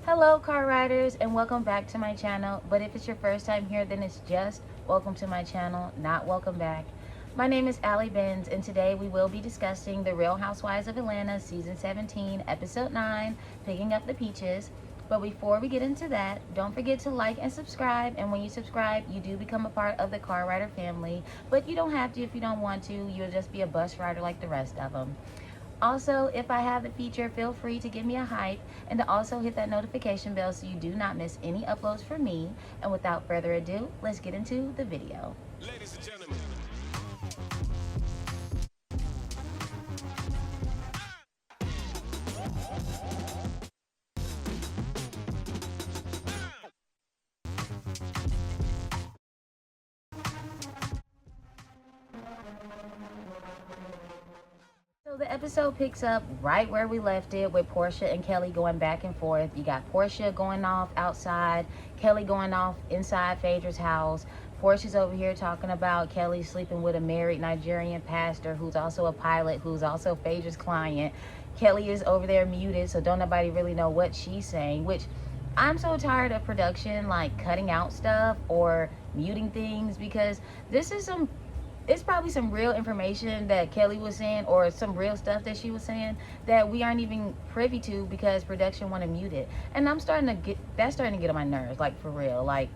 Hello car riders, and welcome back to my channel. But if it's your first time here, then it's just welcome to my channel, not welcome back. My name is AlleyBenz, and today we will be discussing the Real Housewives of Atlanta season 17 episode 9, Picking Up the Peaches. But before we get into that, don't forget to like and subscribe. And when you subscribe, you do become a part of the car rider family, but you don't have to if you don't want to. You'll just be a bus rider like the rest of them. Also, if I have the feature, feel free to give me a hype and to also hit that notification bell so you do not miss any uploads from me. And without further ado, let's get into the video. Ladies and gentlemen. So the episode picks up right where we left it, with Portia and Kelly going back and forth. You got Portia going off outside, Kelly going off inside Phaedra's house. Portia's over here talking about Kelly sleeping with a married Nigerian pastor who's also a pilot, who's also Phaedra's client. Kelly is over there muted, so don't nobody really know what she's saying, which I'm so tired of production like cutting out stuff or muting things, because this is it's probably some real information that Kelly was saying, or some real stuff that she was saying that we aren't even privy to because production want to mute it. And that's starting to get on my nerves, like for real. Like,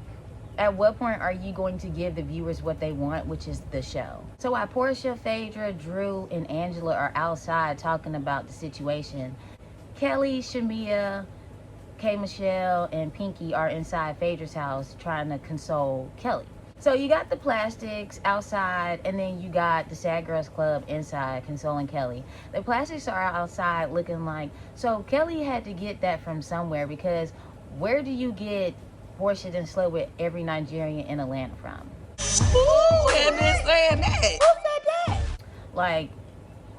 at what point are you going to give the viewers what they want, which is the show? So while Portia, Phaedra, Drew, and Angela are outside talking about the situation, Kelly, Shamia, K. Michelle, and Pinky are inside Phaedra's house trying to console Kelly. So you got the plastics outside, and then you got the Sad Girls Club inside consoling Kelly. The plastics are outside looking like, so Kelly had to get that from somewhere, because where do you get Portia done slept with every Nigerian in Atlanta from? Who had been saying that? Who said that? Like,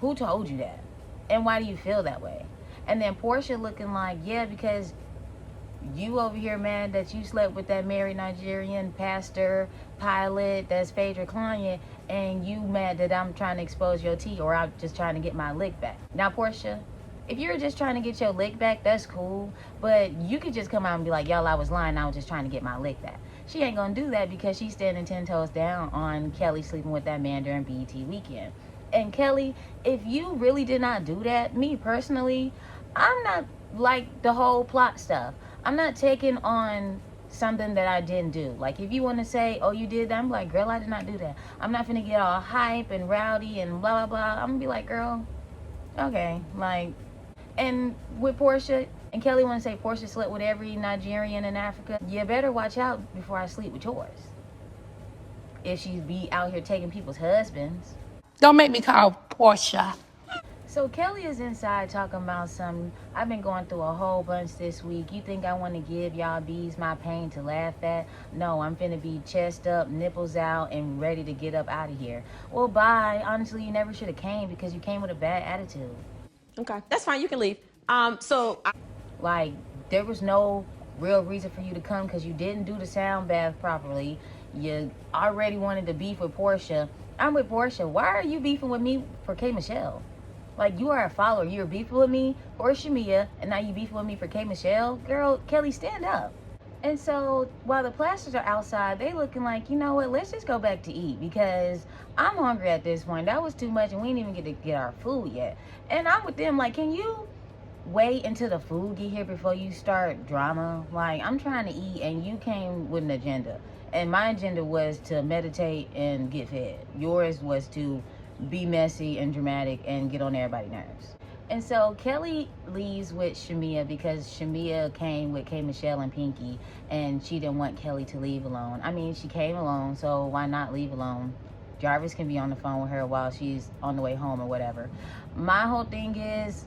who told you that? And why do you feel that way? And then Portia looking like, yeah, because you over here mad that you slept with that married Nigerian pastor, pilot, that's Phaedra client, and you mad that I'm trying to expose your tea, or I'm just trying to get my lick back. Now, Portia, if you're just trying to get your lick back, that's cool, but you could just come out and be like, y'all, I was lying, I was just trying to get my lick back. She ain't gonna do that, because she's standing 10 toes down on Kelly sleeping with that man during BET weekend. And Kelly, if you really did not do that, me personally, I'm not like the whole plot stuff. I'm not taking on something that I didn't do. Like, if you want to say, oh, you did that, I'm like, girl, I did not do that. I'm not finna get all hype and rowdy and blah, blah, blah. I'm gonna be like, girl, okay. Like, and with Portia, and Kelly want to say Portia slept with every Nigerian in Africa, you better watch out before I sleep with yours. If she be out here taking people's husbands. Don't make me call Portia. So Kelly is inside talking about something. I've been going through a whole bunch this week. You think I want to give y'all bees my pain to laugh at? No, I'm finna be chest up, nipples out, and ready to get up out of here. Well, bye. Honestly, you never should have came, because you came with a bad attitude. Okay, that's fine. You can leave. Like, there was no real reason for you to come, because you didn't do the sound bath properly. You already wanted to beef with Portia. I'm with Portia. Why are you beefing with me for K. Michelle? Like, you are a follower. You're beefing with me for Shamia, and now you beefing with me for K. Michelle? Girl, Kelly, stand up. And so while the plasters are outside, they looking like, you know what, let's just go back to eat, because I'm hungry at this point. That was too much, and we didn't even get to get our food yet. And I'm with them like, can you wait until the food get here before you start drama? Like, I'm trying to eat, and you came with an agenda. And my agenda was to meditate and get fed. Yours was to be messy and dramatic and get on everybody's nerves. And so Kelly leaves with Shamia, because Shamia came with K. Michelle and Pinky, and she didn't want Kelly to leave alone. I mean, she came alone, so why not leave alone? Jarvis can be on the phone with her while she's on the way home or whatever. My whole thing is,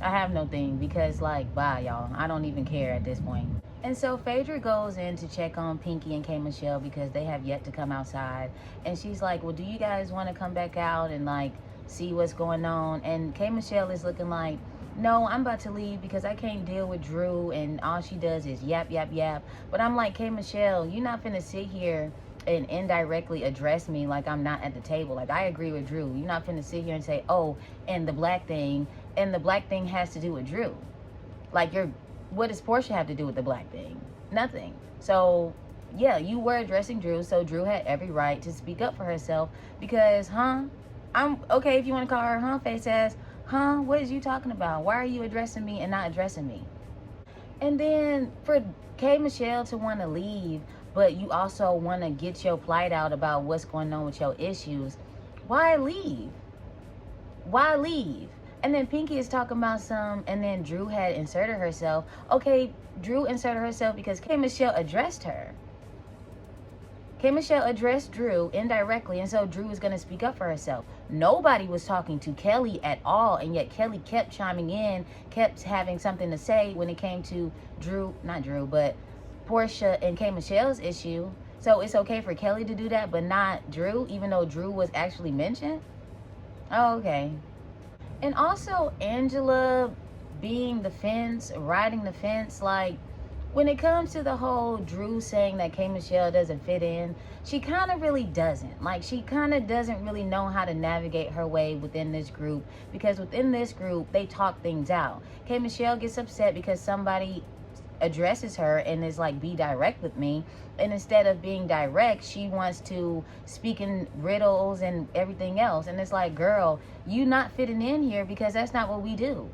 I have no thing, because like, bye y'all. I don't even care at this point. And so Phaedra goes in to check on Pinky and K. Michelle, because they have yet to come outside. And she's like, well, do you guys want to come back out and like see what's going on? And K. Michelle is looking like, no, I'm about to leave, because I can't deal with Drew, and all she does is yap, yap, yap. But I'm like, K. Michelle, you're not finna sit here and indirectly address me like I'm not at the table. Like, I agree with Drew. You're not finna sit here and say, oh, and the black thing has to do with Drew. Like, you're what does Portia have to do with the black thing? Nothing. So yeah, you were addressing Drew, so Drew had every right to speak up for herself because, I'm okay if you want to call her face ass, what is you talking about? Why are you addressing me and not addressing me? And then for K. Michelle to want to leave, but you also want to get your plight out about what's going on with your issues, why leave? Why leave? And then Pinky is talking about and then Drew had inserted herself. Okay, Drew inserted herself because K. Michelle addressed her. K. Michelle addressed Drew indirectly, and so Drew was going to speak up for herself. Nobody was talking to Kelly at all, and yet Kelly kept chiming in, kept having something to say when it came to Portia and K. Michelle's issue. So it's okay for Kelly to do that, but not Drew, even though Drew was actually mentioned? Oh, okay. And also Angela being the fence, riding the fence, like, when it comes to the whole Drew saying that K. Michelle doesn't fit in, she kind of really doesn't. Like, she kind of doesn't really know how to navigate her way within this group, because within this group, they talk things out. K. Michelle gets upset because somebody addresses her and is like, be direct with me, and instead of being direct, she wants to speak in riddles and everything else. And it's like, girl, you not fitting in here, because that's not what we do.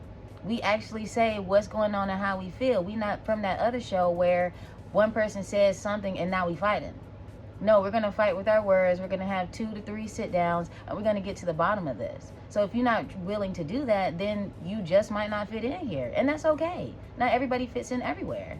We actually say what's going on and how we feel. We not from that other show where one person says something and now we fighting. No, we're going to fight with our words. We're going to have 2 to 3 sit downs, and we're going to get to the bottom of this. So if you're not willing to do that, then you just might not fit in here. And that's okay. Not everybody fits in everywhere.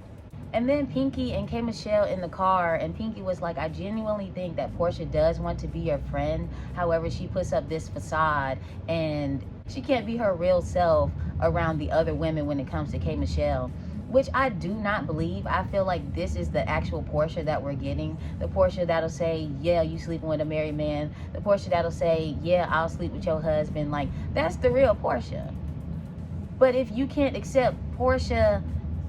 And then Pinky and K. Michelle in the car, and Pinky was like, I genuinely think that Portia does want to be your friend. However, she puts up this facade, and she can't be her real self around the other women when it comes to K. Michelle, which I do not believe. I feel like this is the actual Portia that we're getting. The Portia that'll say, yeah, you sleeping with a married man. The Portia that'll say, yeah, I'll sleep with your husband. Like, that's the real Portia. But if you can't accept Portia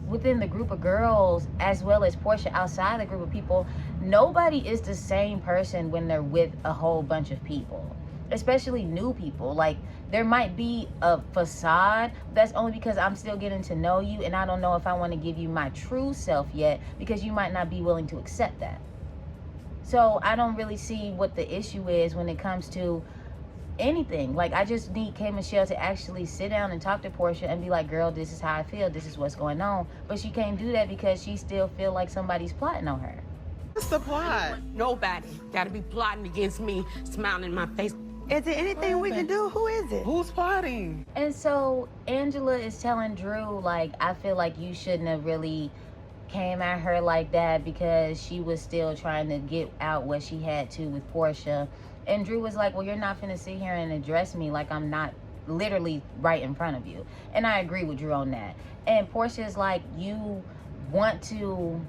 within the group of girls as well as Portia outside the group of people, nobody is the same person when they're with a whole bunch of people, especially new people. Like, there might be a facade. That's only because I'm still getting to know you, and I don't know if I want to give you my true self yet, because you might not be willing to accept that. So I don't really see what the issue is when it comes to anything. Like, I just need K. Michelle to actually sit down and talk to Portia and be like, girl, this is how I feel, this is what's going on. But she can't do that because she still feel like somebody's plotting on her. What's the plot? Nobody gotta be plotting against me, smiling in my face. Is there anything we can do? Who is it? Who's plotting? And so Angela is telling Drew, like, I feel like you shouldn't have really came at her like that, because she was still trying to get out what she had to with Portia. And Drew was like, well, you're not finna sit here and address me like I'm not literally right in front of you. And I agree with Drew on that. And Portia's like, you want to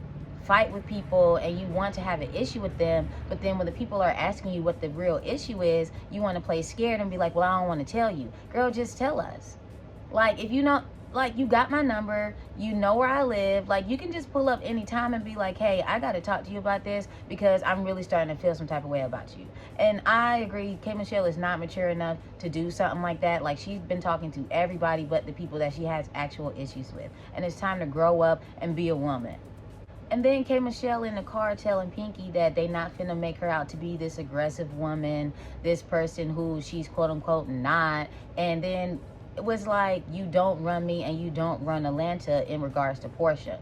fight with people and you want to have an issue with them, but then when the people are asking you what the real issue is, you want to play scared and be like, well, I don't want to tell you. Girl, just tell us. Like, if you know, like, you got my number, you know where I live, like, you can just pull up anytime and be like, hey, I got to talk to you about this because I'm really starting to feel some type of way about you. And I agree, K. Michelle is not mature enough to do something like that. Like, she's been talking to everybody but the people that she has actual issues with. And it's time to grow up and be a woman. And then K. Michelle in the car telling Pinky that they not finna make her out to be this aggressive woman, this person who she's quote unquote not. And then it was like, you don't run me and you don't run Atlanta in regards to Portia.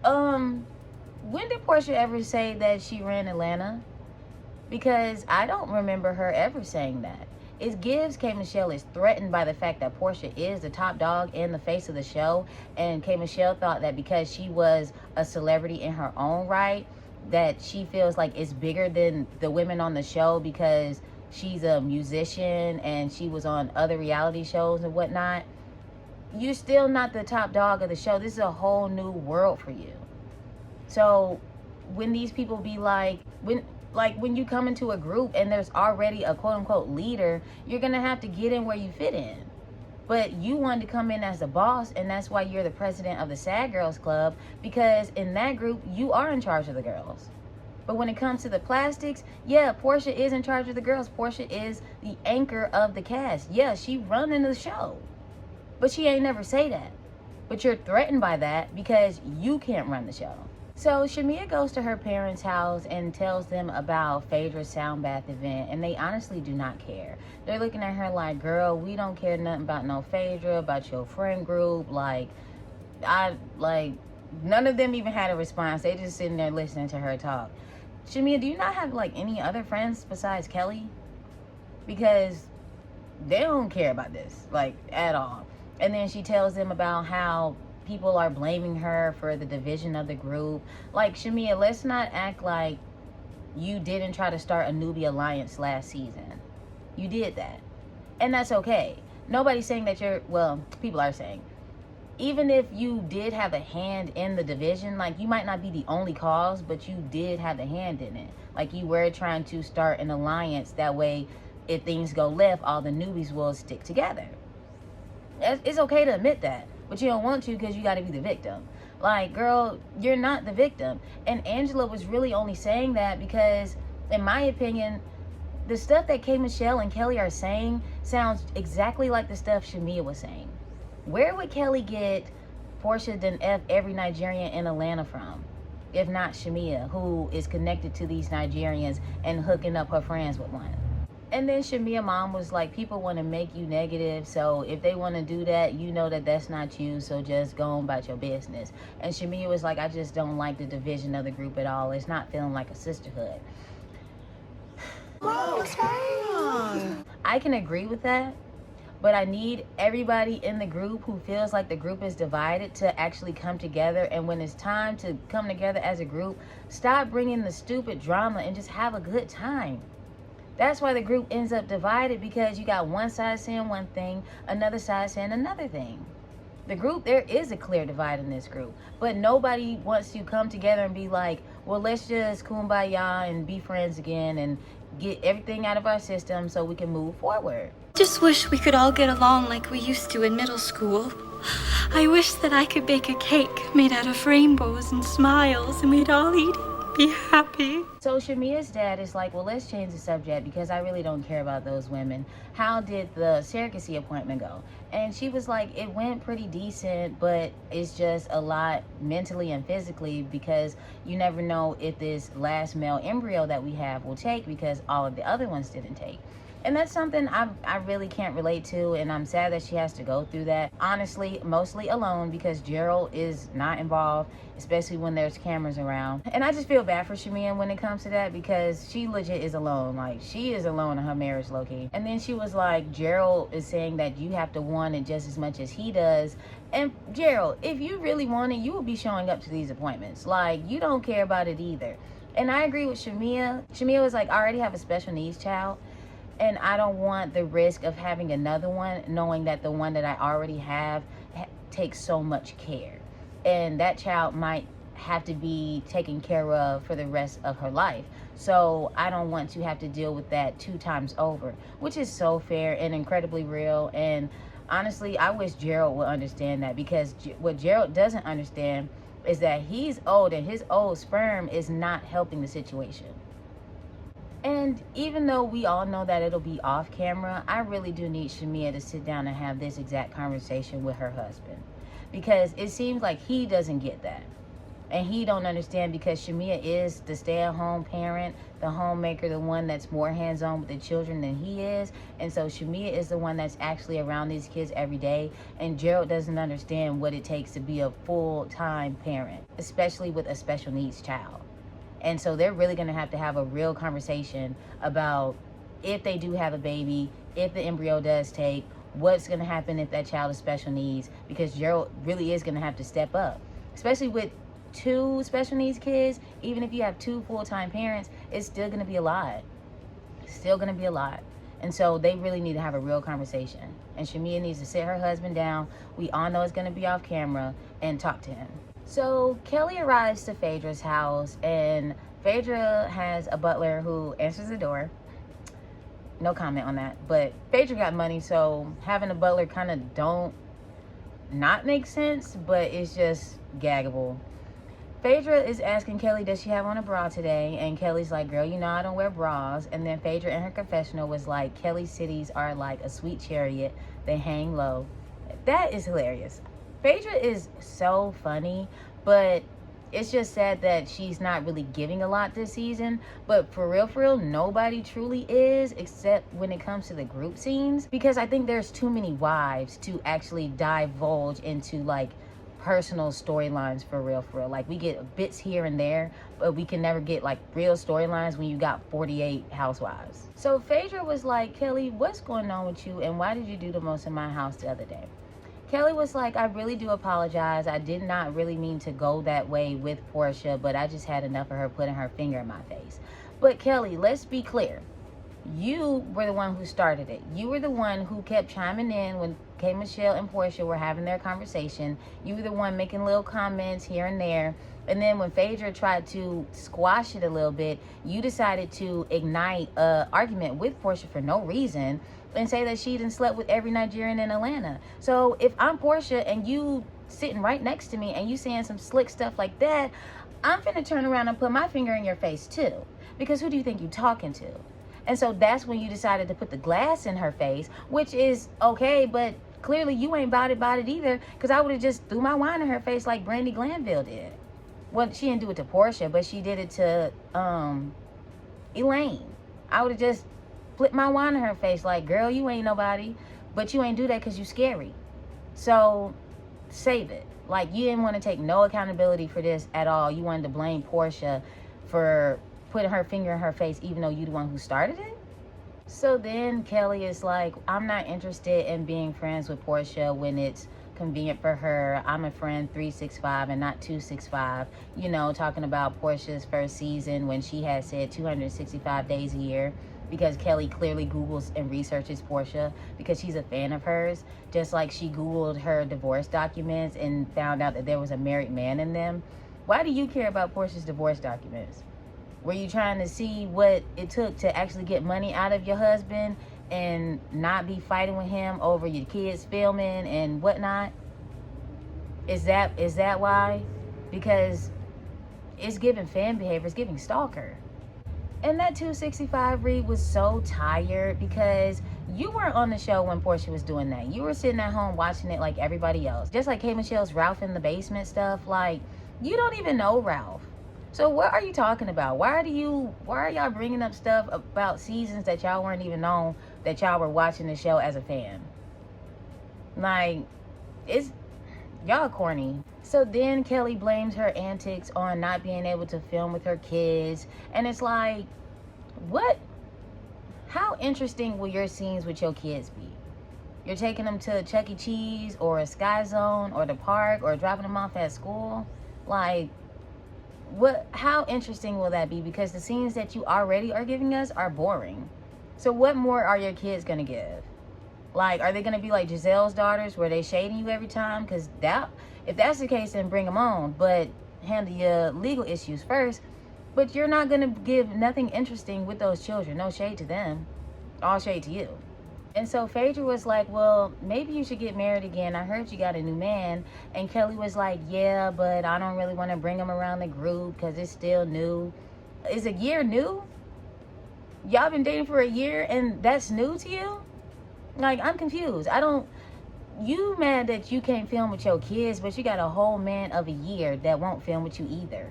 When did Portia ever say that she ran Atlanta? Because I don't remember her ever saying that. It gives K. Michelle is threatened by the fact that Portia is the top dog and the face of the show. And K. Michelle thought that because she was a celebrity in her own right, that she feels like it's bigger than the women on the show because she's a musician and she was on other reality shows and whatnot. You're still not the top dog of the show. This is a whole new world for you. So when these people be like, when you come into a group and there's already a quote-unquote leader, you're going to have to get in where you fit in. But you wanted to come in as the boss, and that's why you're the president of the Sad Girls Club, because in that group, you are in charge of the girls. But when it comes to the plastics, yeah, Portia is in charge of the girls. Portia is the anchor of the cast. Yeah, she running the show. But she ain't never say that. but you're threatened by that because you can't run the show. So Shamea goes to her parents' house and tells them about Phaedra's sound bath event, and they honestly do not care. They're looking at her like, girl, we don't care nothing about no Phaedra, about your friend group. None of them even had a response. They just sitting there listening to her talk. Shamea, do you not have like any other friends besides Kelly? Because they don't care about this, like, at all. And then she tells them about how people are blaming her for the division of the group. Like, Shamea, let's not act like you didn't try to start a newbie alliance last season. You did that. And that's okay. Nobody's saying that people are saying, even if you did have a hand in the division, like, you might not be the only cause, but you did have a hand in it. Like, you were trying to start an alliance. That way, if things go left, all the newbies will stick together. It's okay to admit that, but you don't want to because you got to be the victim. Like, girl, you're not the victim. And Angela was really only saying that because, in my opinion, the stuff that K. Michelle and Kelly are saying sounds exactly like the stuff Shamea was saying. Where would Kelly get Portia done F every Nigerian in Atlanta from? If not Shamea, who is connected to these Nigerians and hooking up her friends with one. And then Shamea mom was like, people want to make you negative, so if they want to do that, you know that that's not you, so just go on about your business. And Shamea was like, I just don't like the division of the group at all. It's not feeling like a sisterhood. What's wrong? I can agree with that, but I need everybody in the group who feels like the group is divided to actually come together. And when it's time to come together as a group, stop bringing the stupid drama and just have a good time. That's why the group ends up divided, because you got one side saying one thing, another side saying another thing. The group, there is a clear divide in this group, but nobody wants to come together and be like, well, let's just kumbaya and be friends again and get everything out of our system so we can move forward. Just wish we could all get along like we used to in middle school. I wish that I could bake a cake made out of rainbows and smiles and we'd all eat it. Be happy. So Shamea's dad is like, well, let's change the subject because I really don't care about those women. How did the surrogacy appointment go? And she was like, it went pretty decent, but it's just a lot mentally and physically because you never know if this last male embryo that we have will take because all of the other ones didn't take. And that's something I really can't relate to, and I'm sad that she has to go through that. Honestly, mostly alone because Gerald is not involved, especially when there's cameras around. And I just feel bad for Shamea when it comes to that because she legit is alone. Like, she is alone in her marriage, low-key. And then she was like, Gerald is saying that you have to want it just as much as he does. And Gerald, if you really want it, you will be showing up to these appointments. Like, you don't care about it either. And I agree with Shamea. Shamea was like, I already have a special needs child. And I don't want the risk of having another one, knowing that the one that I already have takes so much care. And that child might have to be taken care of for the rest of her life. So I don't want to have to deal with that 2 times over, which is so fair and incredibly real. And honestly, I wish Gerald would understand that, because what Gerald doesn't understand is that he's old and his old sperm is not helping the situation. And even though we all know that it'll be off camera, I really do need Shamea to sit down and have this exact conversation with her husband. Because it seems like he doesn't get that. And he don't understand because Shamea is the stay-at-home parent, the homemaker, the one that's more hands-on with the children than he is. And so Shamea is the one that's actually around these kids every day. And Gerald doesn't understand what it takes to be a full-time parent, especially with a special needs child. And so they're really going to have a real conversation about if they do have a baby, if the embryo does take, what's going to happen if that child is special needs, because Gerald really is going to have to step up, especially with 2 special needs kids. Even if you have 2 full-time parents, it's still going to be a lot. Still going to be a lot. And so they really need to have a real conversation. And Shamea needs to sit her husband down. We all know it's going to be off camera, and talk to him. So Kelly arrives to Phaedra's house, and Phaedra has a butler who answers the door. No comment on that, but Phaedra got money, so having a butler kind of don't not make sense, but it's just gaggable. Phaedra is asking Kelly, does she have on a bra today? And Kelly's like, girl, you know I don't wear bras. And then Phaedra in her confessional was like, Kelly's titties are like a sweet chariot. They hang low. That is hilarious. Phaedra is so funny, but it's just sad that she's not really giving a lot this season. But for real, nobody truly is, except when it comes to the group scenes. Because I think there's too many wives to actually divulge into, like, personal storylines for real. Like, we get bits here and there, but we can never get, like, real storylines when you got 48 housewives. So Phaedra was like, Kelly, what's going on with you, and why did you do the most in my house the other day? Kelly was like, I really do apologize. I did not really mean to go that way with Porsha, but I just had enough of her putting her finger in my face. But Kelly, let's be clear. You were the one who started it. You were the one who kept chiming in when K. Michelle and Porsha were having their conversation. You were the one making little comments here and there. And then when Phaedra tried to squash it a little bit, you decided to ignite an argument with Porsha for no reason and say that she done slept with every Nigerian in Atlanta. So if I'm Porsha and you sitting right next to me and you saying some slick stuff like that, I'm finna turn around and put my finger in your face too. Because who do you think you talking to? And so that's when you decided to put the glass in her face, which is okay, but clearly you ain't about it either, because I would have just threw my wine in her face like Brandy Glanville did. Well, she didn't do it to Porsha, but she did it to Elaine. I would have just flipped my wine in her face like, girl, you ain't nobody, but you ain't do that because you scary. So save it. Like, you didn't want to take no accountability for this at all. You wanted to blame Porsha for putting her finger in her face, even though you the one who started it. So then Kelly is like, I'm not interested in being friends with Porsha when it's convenient for her. I'm a friend 365 and not 265. You know, talking about Porsha's first season when she had said 265 days a year, because Kelly clearly Googles and researches Porsha because she's a fan of hers, just like she Googled her divorce documents and found out that there was a married man in them. Why do you care about Porsha's divorce documents? Were you trying to see what it took to actually get money out of your husband and not be fighting with him over your kids filming and whatnot? Is that why? Because it's giving fan behavior, it's giving stalker. And that 265 read was so tired because you weren't on the show when Porsha was doing that. You were sitting at home watching it like everybody else. Just like K. Michelle's Ralph in the basement stuff. Like, you don't even know Ralph. So what are you talking about? Why are y'all bringing up stuff about seasons that y'all weren't even on, that y'all were watching the show as a fan? Like, y'all corny. So then Kelly blames her antics on not being able to film with her kids. And it's like, what? How interesting will your scenes with your kids be? You're taking them to Chuck E. Cheese or a Sky Zone or the park or dropping them off at school? Like, how interesting will that be? Because the scenes that you already are giving us are boring. So what more are your kids gonna give? Like, are they gonna be like Giselle's daughters where they shading you every time? Because if that's the case, then bring them on, but handle your legal issues first. But you're not gonna give nothing interesting with those children. No shade to them, all shade to you. And so Phaedra was like, well, maybe you should get married again. I heard you got a new man. And Kelly was like, yeah, but I don't really want to bring him around the group because it's still new. Is a year new? Y'all been dating for a year and that's new to you? Like, I'm confused. You mad that you can't film with your kids, but you got a whole man of a year that won't film with you either.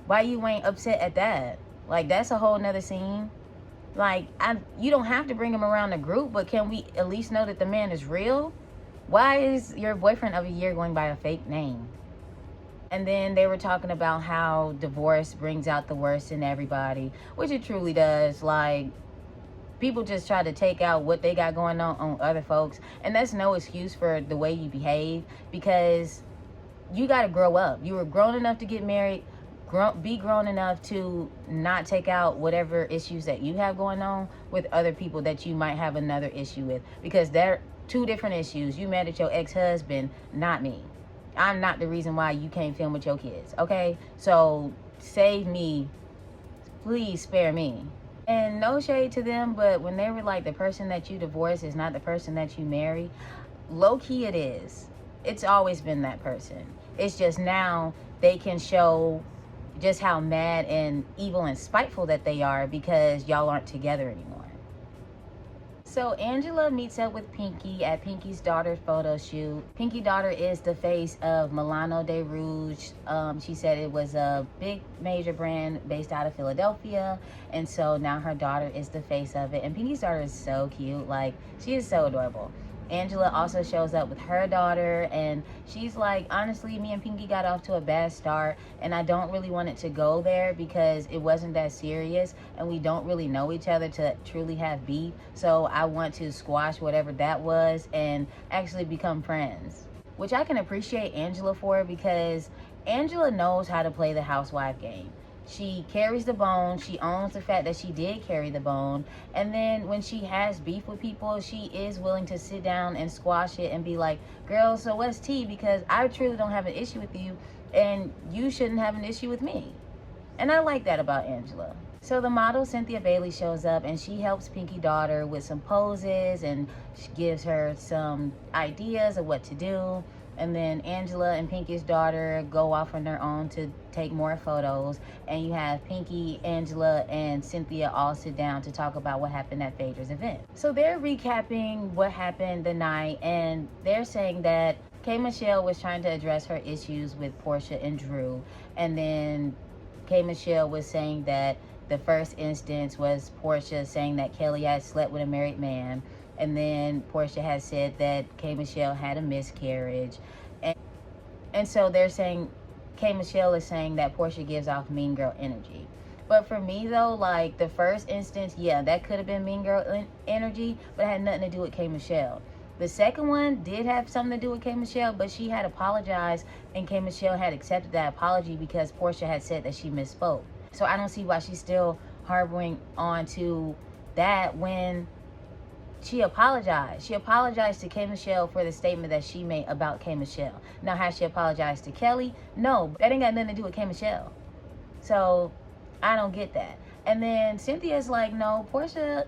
Why you ain't upset at that? Like, that's a whole nother scene. Like, you don't have to bring him around the group, but can we at least know that the man is real? Why is your boyfriend of a year going by a fake name? And then they were talking about how divorce brings out the worst in everybody, which it truly does. Like, people just try to take out what they got going on other folks. And that's no excuse for the way you behave, because you got to grow up. You were grown enough to get married. Be grown enough to not take out whatever issues that you have going on with other people that you might have another issue with, because they're two different issues. You mad at your ex-husband, not me. I'm not the reason why you can't film with your kids, okay? So save me, please spare me. And no shade to them, but when they were like, the person that you divorce is not the person that you marry, low-key it is. It's always been that person. It's just now they can show just how mad and evil and spiteful that they are because y'all aren't together anymore. So Angela meets up with Pinky at Pinky's daughter's photo shoot. Pinky daughter is the face of Milano de Rouge. She said it was a big major brand based out of Philadelphia, and so now her daughter is the face of it. And Pinky's daughter is so cute. Like, she is so adorable. Angela also shows up with her daughter, and she's like, honestly, me and Pinky got off to a bad start, and I don't really want it to go there because it wasn't that serious, and we don't really know each other to truly have beef. So I want to squash whatever that was and actually become friends, which I can appreciate Angela for, because Angela knows how to play the housewife game. She carries the bone. She owns the fact that she did carry the bone. And then when she has beef with people, she is willing to sit down and squash it and be like, girl, so what's tea? Because I truly don't have an issue with you, and you shouldn't have an issue with me. And I like that about Angela. So the model Cynthia Bailey shows up, and she helps Pinky daughter with some poses, and she gives her some ideas of what to do. And then Angela and Pinky's daughter go off on their own to take more photos. And you have Pinky, Angela, and Cynthia all sit down to talk about what happened at Phaedra's event. So they're recapping what happened the night, and they're saying that K. Michelle was trying to address her issues with Portia and Drew. And then K. Michelle was saying that the first instance was Portia saying that Kelly had slept with a married man. And then Portia had said that K. Michelle had a miscarriage. And so they're saying, K. Michelle is saying that Portia gives off mean girl energy. But for me though, like the first instance, yeah, that could have been mean girl energy, but it had nothing to do with K. Michelle. The second one did have something to do with K. Michelle, but she had apologized, and K. Michelle had accepted that apology because Portia had said that she misspoke. So I don't see why she's still harboring on to that when she apologized. She apologized to K. Michelle for the statement that she made about K. Michelle. Now, has she apologized to Kelly? No, that ain't got nothing to do with K. Michelle. So I don't get that. And then Cynthia's like, no, Portia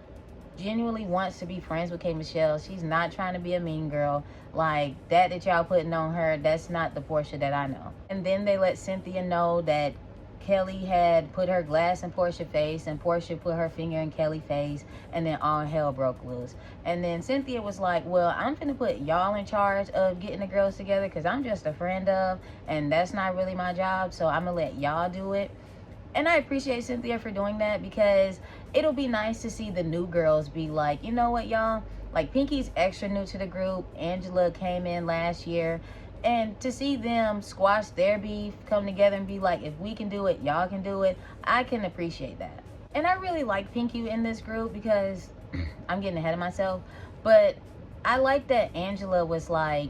genuinely wants to be friends with K. Michelle. She's not trying to be a mean girl. Like, that y'all putting on her, that's not the Portia that I know. And then they let Cynthia know that Kelly had put her glass in Portia's face, and Portia put her finger in Kelly's face, and then all hell broke loose. And then Cynthia was like, well, I'm finna put y'all in charge of getting the girls together because I'm just a friend of, and that's not really my job, so I'm gonna let y'all do it. And I appreciate Cynthia for doing that, because it'll be nice to see the new girls be like, you know what, y'all? Like, Pinky's extra new to the group. Angela came in last year. And to see them squash their beef, come together and be like, if we can do it, y'all can do it, I can appreciate that. And I really like Pinky in this group because I'm getting ahead of myself. But I like that Angela was like,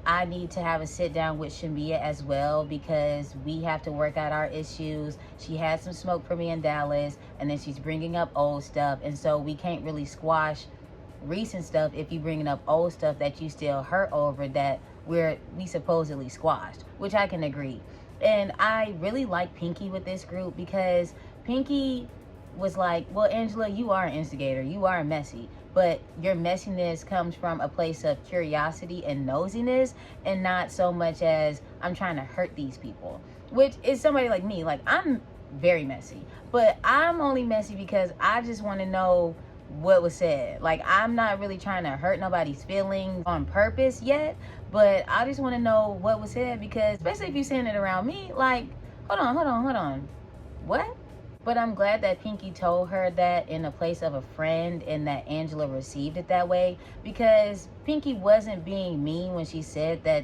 I need to have a sit down with Shamia as well because we have to work out our issues. She had some smoke for me in Dallas, and then she's bringing up old stuff. And so we can't really squash recent stuff if you bringing up old stuff that you still hurt over that we supposedly squashed, which I can agree. And I really like Pinky with this group because Pinky was like, well, Angela, you are an instigator, you are messy, but your messiness comes from a place of curiosity and nosiness, and not so much as I'm trying to hurt these people, which is somebody like me. Like, I'm very messy, but I'm only messy because I just want to know what was said. Like, I'm not really trying to hurt nobody's feelings on purpose yet, but I just want to know what was said, because especially if you're saying it around me, like, hold on, what? But I'm glad that Pinky told her that in a place of a friend, and that Angela received it that way, because Pinky wasn't being mean when she said that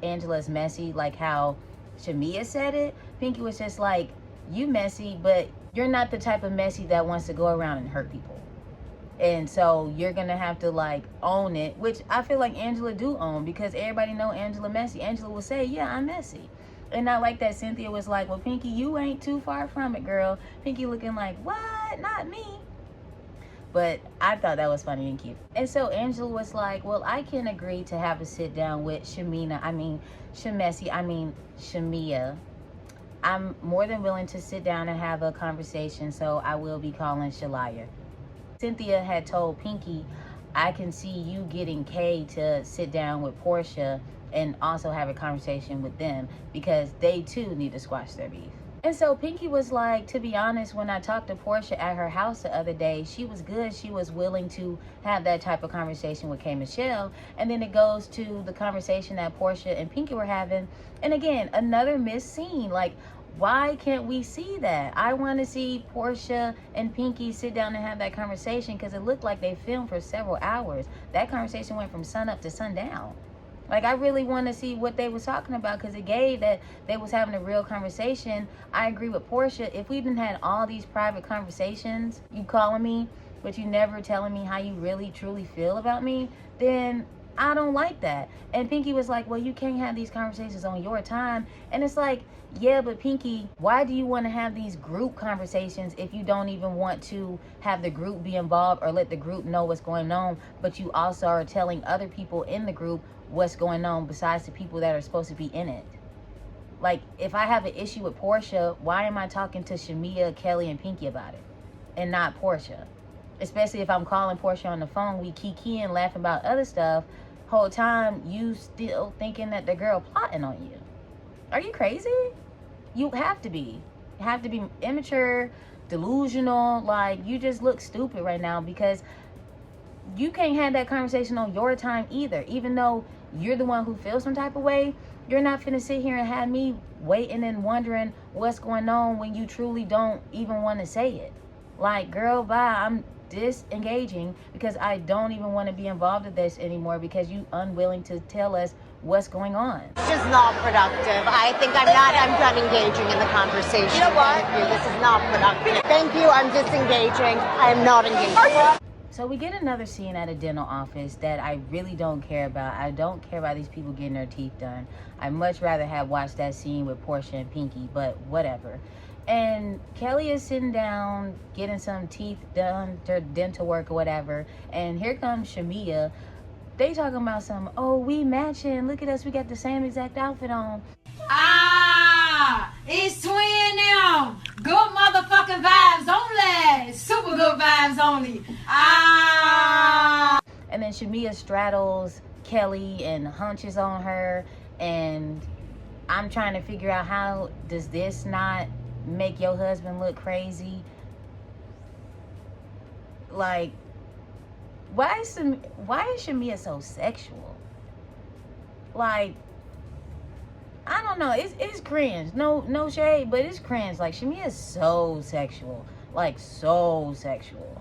Angela's messy like how Shamia said it. Pinky was just like, you messy, but you're not the type of messy that wants to go around and hurt people. And so you're gonna have to like own it, which I feel like Angela do own, because everybody know Angela messy. Angela will say, yeah, I'm messy. And I like that Cynthia was like, well, Pinky, you ain't too far from it, girl. Pinky looking like, what? Not me. But I thought that was funny and cute. And so Angela was like, well, I can agree to have a sit down with Shamia. I'm more than willing to sit down and have a conversation, so I will be calling Shalaya. Cynthia had told Pinky, I can see you getting Kay to sit down with Portia and also have a conversation with them, because they too need to squash their beef. And so Pinky was like, to be honest, when I talked to Portia at her house the other day, she was good. She was willing to have that type of conversation with K. Michelle. And then it goes to the conversation that Portia and Pinky were having. And again, another missed scene. Like, why can't we see that? I want to see Portia and Pinky sit down and have that conversation, because it looked like they filmed for several hours. That conversation went from sun up to sundown. Like, I really want to see what they was talking about, because it gave that they was having a real conversation. I agree with Portia. If we didn't had all these private conversations, you calling me, but you never telling me how you really, truly feel about me, then I don't like that. And Pinky was like, well, you can't have these conversations on your time. And it's like, yeah, but Pinky, why do you want to have these group conversations if you don't even want to have the group be involved or let the group know what's going on, but you also are telling other people in the group what's going on besides the people that are supposed to be in it? Like, if I have an issue with Portia, why am I talking to Shamia, Kelly, and Pinky about it and not Portia? Especially if I'm calling Portia on the phone, we kikiing, laughing about other stuff, whole time you still thinking that the girl plotting on you. Are you crazy? You have to be. You have to be immature, delusional. Like, you just look stupid right now, because you can't have that conversation on your time either. Even though you're the one who feels some type of way, you're not finna sit here and have me waiting and wondering what's going on when you truly don't even want to say it. Like, girl, bye. I'm disengaging, because I don't even want to be involved in this anymore, because you unwilling to tell us what's going on. It's just not productive. I think I'm done engaging in the conversation. You know what? Thank you. This is not productive. Thank you. I'm disengaging. I'm not engaging. So we get another scene at a dental office that I really don't care about. I don't care about these people getting their teeth done. I'd much rather have watched that scene with Portia and Pinky, but whatever. And Kelly is sitting down, getting some teeth done, their dental work or whatever. And here comes Shamia. They talking about some, oh, we matching. Look at us, we got the same exact outfit on. Ah, it's twin now. Good motherfucking vibes only. Super good vibes only. Ah. And then Shamia straddles Kelly and hunches on her. And I'm trying to figure out, how does this not make your husband look crazy? Like, why is Shamia so sexual? Like, I don't know. It's cringe. No shade, but it's cringe. Like, Shamia is so sexual. Like, so sexual.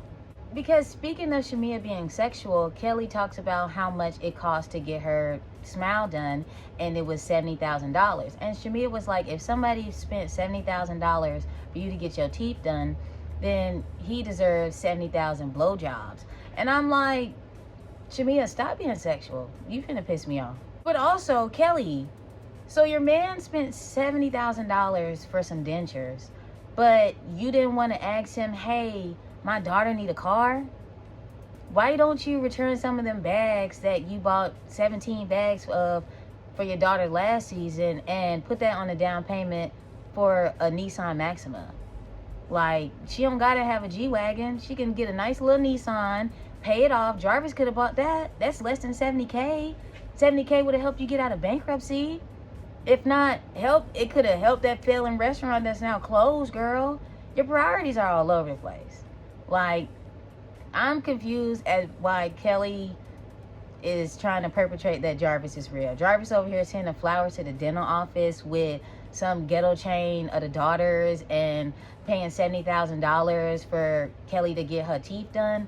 Because speaking of Shamia being sexual, Kelly talks about how much it cost to get her smile done, and it was $70,000. And Shamia was like, if somebody spent $70,000 for you to get your teeth done, then he deserves 70,000 blowjobs. And I'm like, Shamia, stop being sexual. You finna piss me off. But also, Kelly, so your man spent $70,000 for some dentures, but you didn't want to ask him, hey, my daughter need a car? Why don't you return some of them bags that you bought 17 bags of for your daughter last season and put that on a down payment for a Nissan Maxima? Like, she don't gotta have a G-Wagon. She can get a nice little Nissan, pay it off. Jarvis could have bought that. That's less than $70K. $70K would have helped you get out of bankruptcy. If not help, it could have helped that failing restaurant that's now closed, girl. Your priorities are all over the place. Like, I'm confused at why Kelly is trying to perpetrate that Jarvis is real. Jarvis over here sending flowers to the dental office with some ghetto chain of the daughters and paying $70,000 for Kelly to get her teeth done.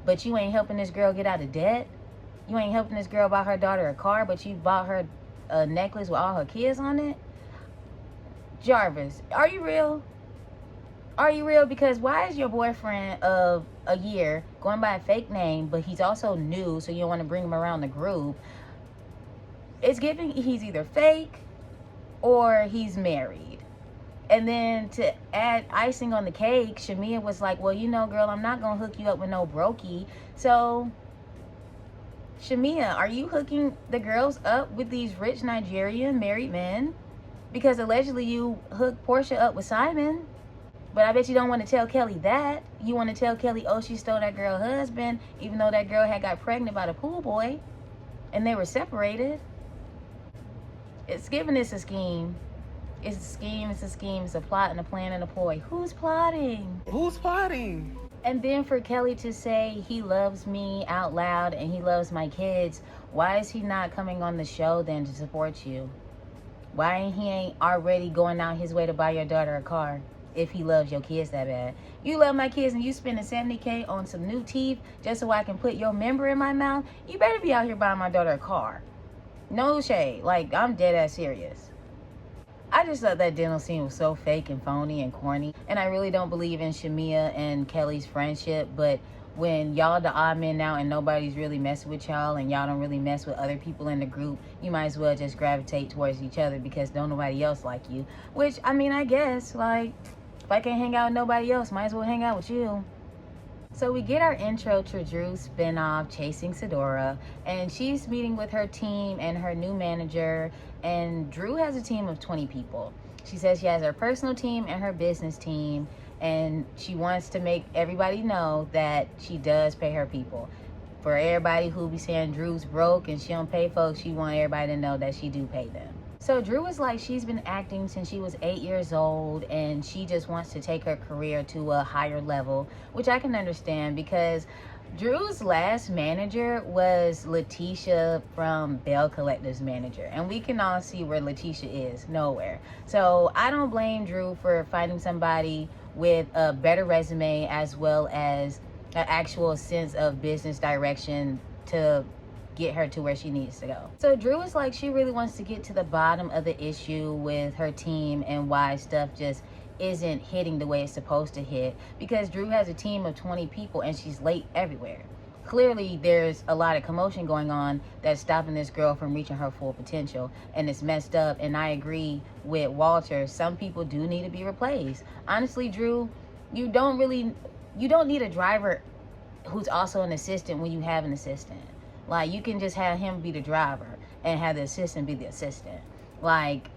But you ain't helping this girl get out of debt. You ain't helping this girl buy her daughter a car, but you bought her a necklace with all her kids on it. Jarvis, are you real? Are you real? Because why is your boyfriend of a year going by a fake name, but he's also new, so you don't want to bring him around the group? It's giving he's either fake or he's married. And then to add icing on the cake, Shamia was like, well, you know, girl, I'm not going to hook you up with no brokey. So, Shamia, are you hooking the girls up with these rich Nigerian married men? Because allegedly you hooked Portia up with Simon. But I bet you don't want to tell Kelly that. You want to tell Kelly, oh, she stole that girl's husband, even though that girl had got pregnant by the pool boy. And they were separated. It's giving this a scheme. It's a scheme, it's a scheme, it's a plot and a plan and a ploy. Who's plotting? Who's plotting? And then for Kelly to say he loves me out loud and he loves my kids, why is he not coming on the show then to support you? Why ain't already going out his way to buy your daughter a car if he loves your kids that bad? You love my kids and you spending $70K on some new teeth just so I can put your member in my mouth? You better be out here buying my daughter a car. No shade. Like, I'm dead ass serious. I just thought that dental scene was so fake and phony and corny. And I really don't believe in Shamia and Kelly's friendship. But when y'all the odd men out and nobody's really messing with y'all and y'all don't really mess with other people in the group, you might as well just gravitate towards each other because don't nobody else like you. Which, I mean, I guess, like, if I can't hang out with nobody else, might as well hang out with you. So we get our intro to Drew's spinoff, Chasing Sedora, and she's meeting with her team and her new manager, and Drew has a team of 20 people. She says she has her personal team and her business team, and she wants to make everybody know that she does pay her people. For everybody who be saying Drew's broke and she don't pay folks, she want everybody to know that she do pay them. So Drew was like, she's been acting since she was 8 years old and she just wants to take her career to a higher level, which I can understand because Drew's last manager was Letitia from Bell Collective's manager. And we can all see where Letitia is, nowhere. So I don't blame Drew for finding somebody with a better resume as well as an actual sense of business direction to get her to where she needs to go. So Drew is like, she really wants to get to the bottom of the issue with her team and why stuff just isn't hitting the way it's supposed to hit, because Drew has a team of 20 people and she's late everywhere. Clearly there's a lot of commotion going on that's stopping this girl from reaching her full potential, and it's messed up. And I agree with Walter, some people do need to be replaced. Honestly, Drew, you don't need a driver who's also an assistant when you have an assistant. Like, you can just have him be the driver and have the assistant be the assistant. Like,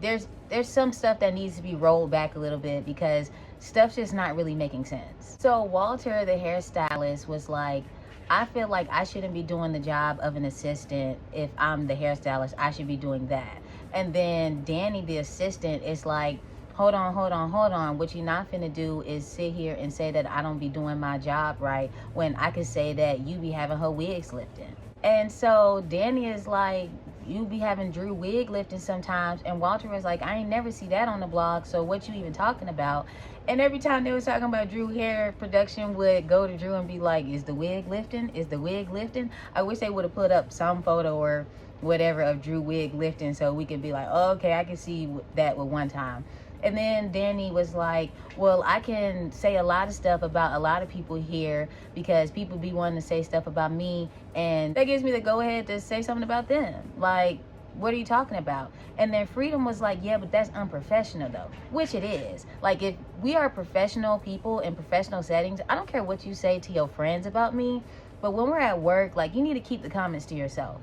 there's some stuff that needs to be rolled back a little bit because stuff's just not really making sense. So Walter, the hairstylist, was like, I feel like I shouldn't be doing the job of an assistant. If I'm the hairstylist, I should be doing that. And then Danny, the assistant, is like, hold on. What you're not finna do is sit here and say that I don't be doing my job right when I could say that you be having her wigs lifting. And so Danny is like, you be having Drew wig lifting sometimes. And Walter was like, I ain't never see that on the blog, so what you even talking about? And every time they was talking about Drew hair, production would go to Drew and be like, is the wig lifting? Is the wig lifting? I wish they would have put up some photo or whatever of Drew wig lifting so we could be like, oh, okay, I can see that with one time. And then Danny was like, well, I can say a lot of stuff about a lot of people here because people be wanting to say stuff about me, and that gives me the go ahead to say something about them. Like, what are you talking about? And then Freedom was like, yeah, but that's unprofessional though, which it is. Like, if we are professional people in professional settings, I don't care what you say to your friends about me, but when we're at work, like, you need to keep the comments to yourself,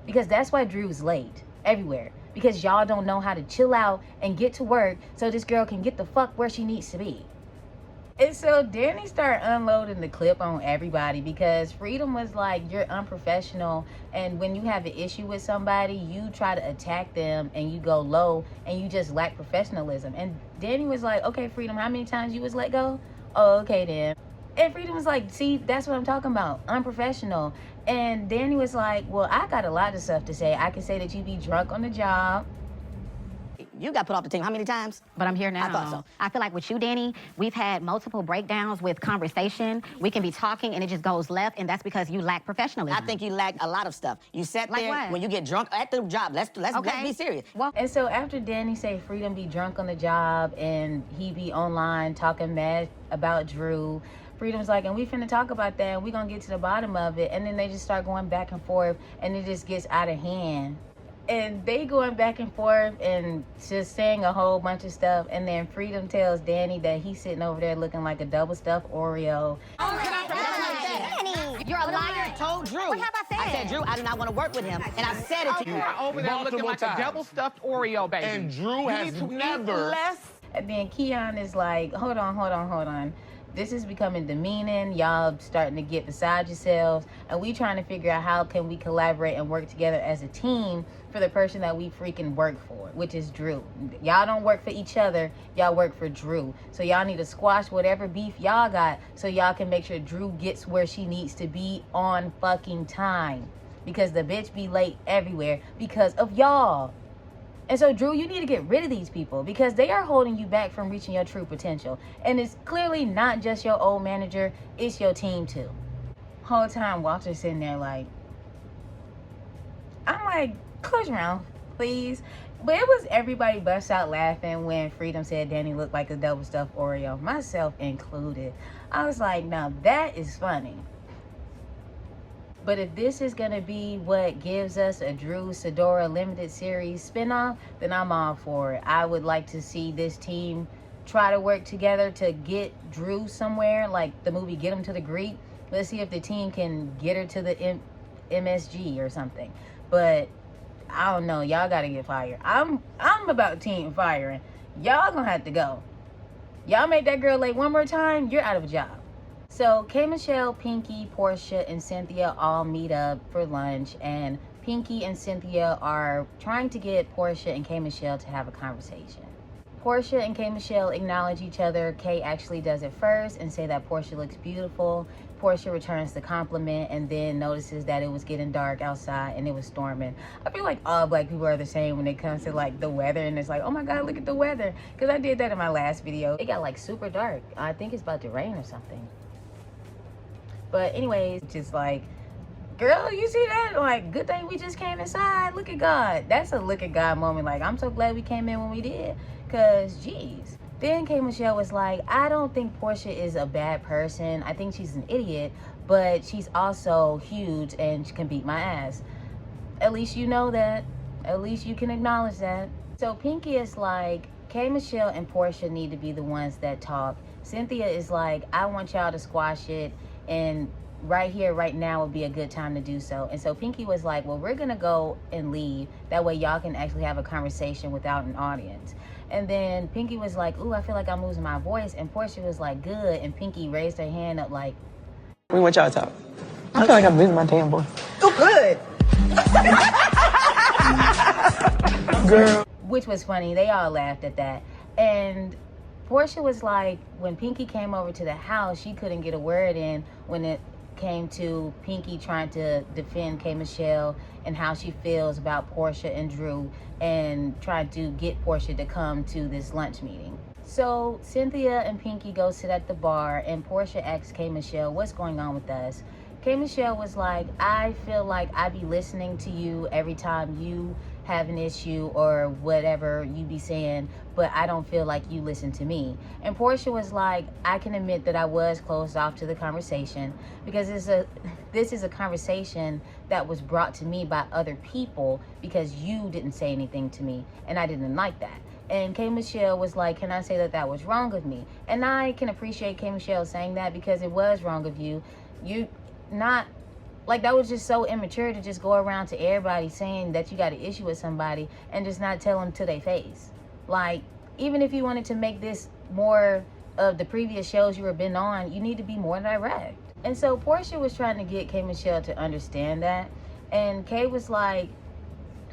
because that's why Drew's late everywhere. Because y'all don't know how to chill out and get to work so this girl can get the fuck where she needs to be. And so Danny started unloading the clip on everybody because Freedom was like, you're unprofessional, and when you have an issue with somebody, you try to attack them and you go low and you just lack professionalism. And Danny was like, okay, Freedom, how many times you was let go? Oh, okay then. And Freedom was like, see, that's what I'm talking about, unprofessional. And Danny was like, well, I got a lot of stuff to say. I can say that you be drunk on the job. You got put off the team how many times? But I'm here now. I thought so. I feel like with you, Danny, we've had multiple breakdowns with conversation. We can be talking and it just goes left, and that's because you lack professionalism. I think you lack a lot of stuff. You sat Like there what? when you get drunk at the job. Let's be serious. Well, And so after Danny say Freedom be drunk on the job and he be online talking mad about Drew, Freedom's like, and we finna talk about that and we gonna get to the bottom of it. And then they just start going back and forth and it just gets out of hand. And they going back and forth and just saying a whole bunch of stuff. And then Freedom tells Danny that he's sitting over there looking like a double stuffed Oreo. Danny, you're a liar. I told Drew. What have I said? I said, Drew, I do not want to work with him. And I said it to you. Over there looking like a double-stuffed Oreo, baby. And Drew has never... And then Keon is like, hold on. This is becoming demeaning. Y'all starting to get beside yourselves, and we trying to figure out how can we collaborate and work together as a team for the person that we freaking work for, which is Drew. Y'all don't work for each other, y'all work for Drew. So y'all need to squash whatever beef y'all got so y'all can make sure Drew gets where she needs to be on fucking time, because the bitch be late everywhere because of y'all. And so, Drew, you need to get rid of these people because they are holding you back from reaching your true potential. And it's clearly not just your old manager, it's your team too. Whole time, Walter's sitting there like, I'm like, close your mouth, please. But it was everybody bust out laughing when Freedom said Danny looked like a double stuffed Oreo, myself included. I was like, now that is funny. But if this is going to be what gives us a Drew Sidora limited series spinoff, then I'm all for it. I would like to see this team try to work together to get Drew somewhere, like the movie Get Him to the Greek. Let's see if the team can get her to the MSG or something. But I don't know. Y'all got to get fired. I'm about team firing. Y'all going to have to go. Y'all make that girl late one more time, you're out of a job. So K. Michelle, Pinky, Portia, and Cynthia all meet up for lunch, and Pinky and Cynthia are trying to get Portia and K. Michelle to have a conversation. Portia and K. Michelle acknowledge each other. Kay actually does it first and say that Portia looks beautiful. Portia returns the compliment and then notices that it was getting dark outside and it was storming. I feel like all black people are the same when it comes to like the weather, and it's like, oh my god, look at the weather, because I did that in my last video. It got like super dark. I think it's about to rain or something. But anyways, just like, girl, you see that? Like, good thing we just came inside. Look at God. That's a look at God moment. Like, I'm so glad we came in when we did, because geez. Then K. Michelle was like, I don't think Portia is a bad person. I think she's an idiot, but she's also huge and she can beat my ass. At least you know that. At least you can acknowledge that. So Pinky is like, K. Michelle and Portia need to be the ones that talk. Cynthia is like, I want y'all to squash it, and right here, right now would be a good time to do so. And so Pinky was like, well, we're gonna go and leave. That way y'all can actually have a conversation without an audience. And then Pinky was like, ooh, I feel like I'm losing my voice. And Portia was like, good. And Pinky raised her hand up like, We want y'all to talk. I feel like I'm losing my damn voice. Oh, good. Girl. Which was funny. They all laughed at that. And Portia was like, when Pinky came over to the house, she couldn't get a word in when it came to Pinky trying to defend K. Michelle and how she feels about Portia and Drew, and tried to get Portia to come to this lunch meeting. So Cynthia and Pinky go sit at the bar, and Portia asks K. Michelle, what's going on with us? K. Michelle was like, I feel like I be listening to you every time you have an issue or whatever you be saying, but I don't feel like you listen to me. And Portia was like, I can admit that I was closed off to the conversation because this is a conversation that was brought to me by other people because you didn't say anything to me, and I didn't like that. And K. Michelle was like, can I say that that was wrong of me? And I can appreciate K. Michelle saying that because it was wrong of you. You not, like, that was just so immature to just go around to everybody saying that you got an issue with somebody and just not tell them to their face. Like, even if you wanted to make this more of the previous shows you were been on, you need to be more direct. And so Portia was trying to get K. Michelle to understand that. And Kay was like,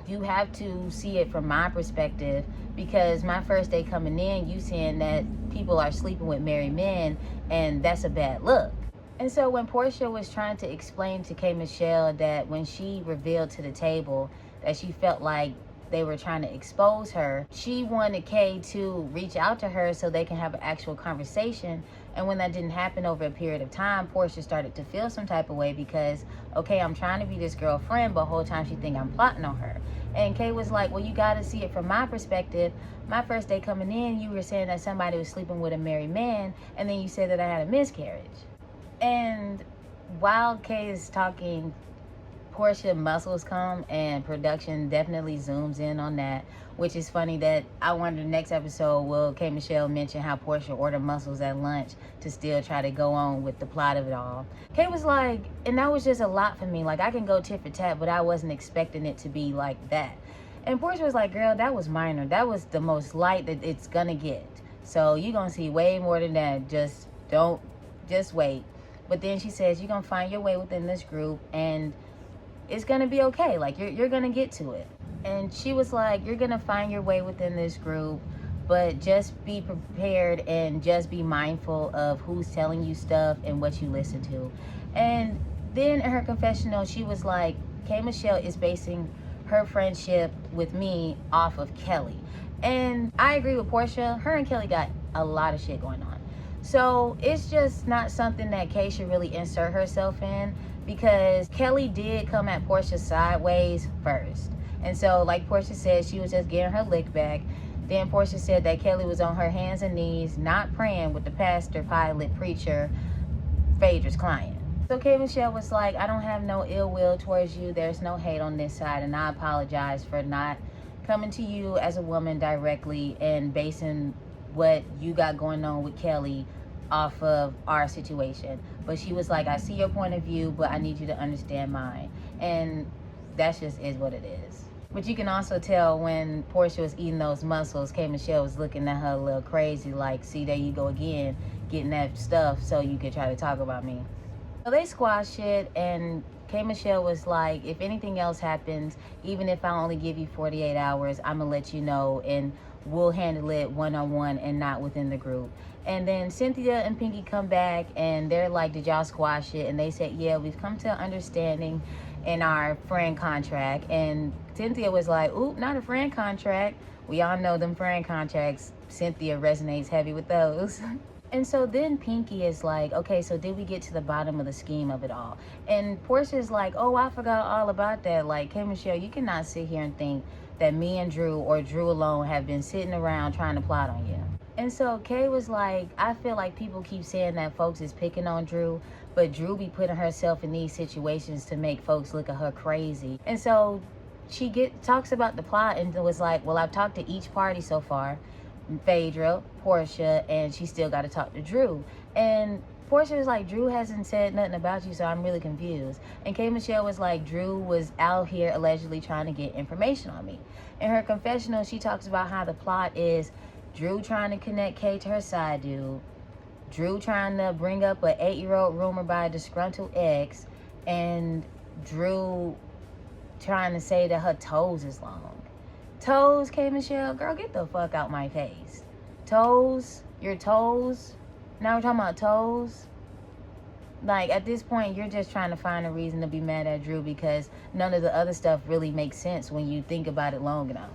you have to see it from my perspective, because my first day coming in, you saying that people are sleeping with married men, and that's a bad look. And so when Portia was trying to explain to K. Michelle that when she revealed to the table that she felt like they were trying to expose her, she wanted Kay to reach out to her so they can have an actual conversation. And when that didn't happen over a period of time, Portia started to feel some type of way because, okay, I'm trying to be this girlfriend, but the whole time she think I'm plotting on her. And Kay was like, well, you got to see it from my perspective. My first day coming in, you were saying that somebody was sleeping with a married man, and then you said that I had a miscarriage. And while Kay is talking, Portia muscles come, and production definitely zooms in on that, which is funny that I wonder next episode will K. Michelle mention how Portia ordered muscles at lunch to still try to go on with the plot of it all. Kay was like, and that was just a lot for me. Like, I can go tit for tat, but I wasn't expecting it to be like that. And Portia was like, girl, that was minor. That was the most light that it's gonna get. So you're gonna see way more than that. Just Don't, just wait. But then she says, you're going to find your way within this group and it's going to be okay. Like, you're going to get to it. And she was like, you're going to find your way within this group, but just be prepared and just be mindful of who's telling you stuff and what you listen to. And then in her confessional, she was like, K. Michelle is basing her friendship with me off of Kelly. And I agree with Portia. Her and Kelly got a lot of shit going on. So it's just not something that Kay should really insert herself in, because Kelly did come at Portia sideways first. And so, like Portia said, she was just getting her lick back. Then Portia said that Kelly was on her hands and knees, not praying with the pastor, pilot, preacher, Phaedra's client. So K. Michelle was like, I don't have no ill will towards you. There's no hate on this side. And I apologize for not coming to you as a woman directly and basing what you got going on with Kelly off of our situation. But she was like, I see your point of view, but I need you to understand mine. And that just is what it is. But you can also tell when Portia was eating those mussels, K. Michelle was looking at her a little crazy, like, see, there you go again, getting that stuff so you could try to talk about me. So they squashed it, and K. Michelle was like, if anything else happens, even if I only give you 48 hours, I'm gonna let you know, and we'll handle it one-on-one and not within the group. And then Cynthia and Pinky come back, and they're like, did y'all squash it? And they said, yeah, we've come to an understanding in our friend contract. And Cynthia was like, oop, not a friend contract. We all know them friend contracts. Cynthia resonates heavy with those. And so then Pinky is like, okay, so did we get to the bottom of the scheme of it all? And Portia's like, oh, I forgot all about that. Like, K. Michelle, you cannot sit here and think that me and Drew, or Drew alone, have been sitting around trying to plot on you. And so Kay was like, I feel like people keep saying that folks is picking on Drew, but Drew be putting herself in these situations to make folks look at her crazy. And so she talks about the plot and was like, well, I've talked to each party so far, Phaedra, Portia, and she still got to talk to Drew. And Portia was like, Drew hasn't said nothing about you, so I'm really confused. And K. Michelle was like, Drew was out here allegedly trying to get information on me. In her confessional, she talks about how the plot is Drew trying to connect Kay to her side dude, Drew trying to bring up an 8-year-old rumor by a disgruntled ex, and Drew trying to say that her toes is long. Toes, K. Michelle? Girl, get the fuck out my face. Toes? Your toes? Now we're talking about toes? Like, at this point, you're just trying to find a reason to be mad at Drew because none of the other stuff really makes sense when you think about it long enough.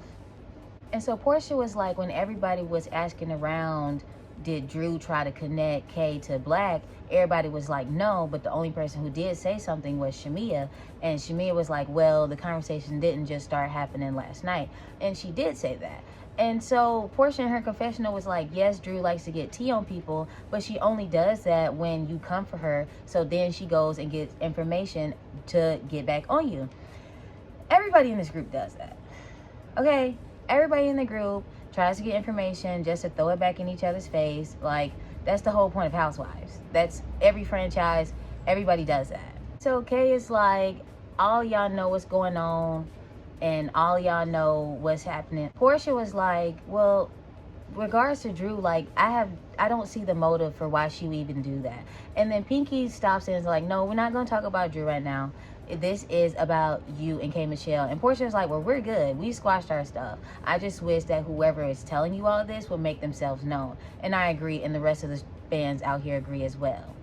And so Portia was like, when everybody was asking around, did Drew try to connect Kay to Black? Everybody was like, no, but the only person who did say something was Shamia. And Shamia was like, well, the conversation didn't just start happening last night. And she did say that. And so Portia in her confessional was like, yes, Drew likes to get tea on people, but she only does that when you come for her. So then she goes and gets information to get back on you. Everybody in this group does that. Okay? Everybody in the group tries to get information just to throw it back in each other's face. Like, that's the whole point of Housewives. That's every franchise. Everybody does that. So Kay is like, all y'all know what's going on and all y'all know what's happening. Portia was like, well, regards to Drew, like, I don't see the motive for why she would even do that. And then Pinky stops and is like, no, we're not going to talk about Drew right now. This is about you and K. Michelle. And Portia was like, well, we're good. We squashed our stuff. I just wish that whoever is telling you all of this would make themselves known. And I agree, and the rest of the fans out here agree as well.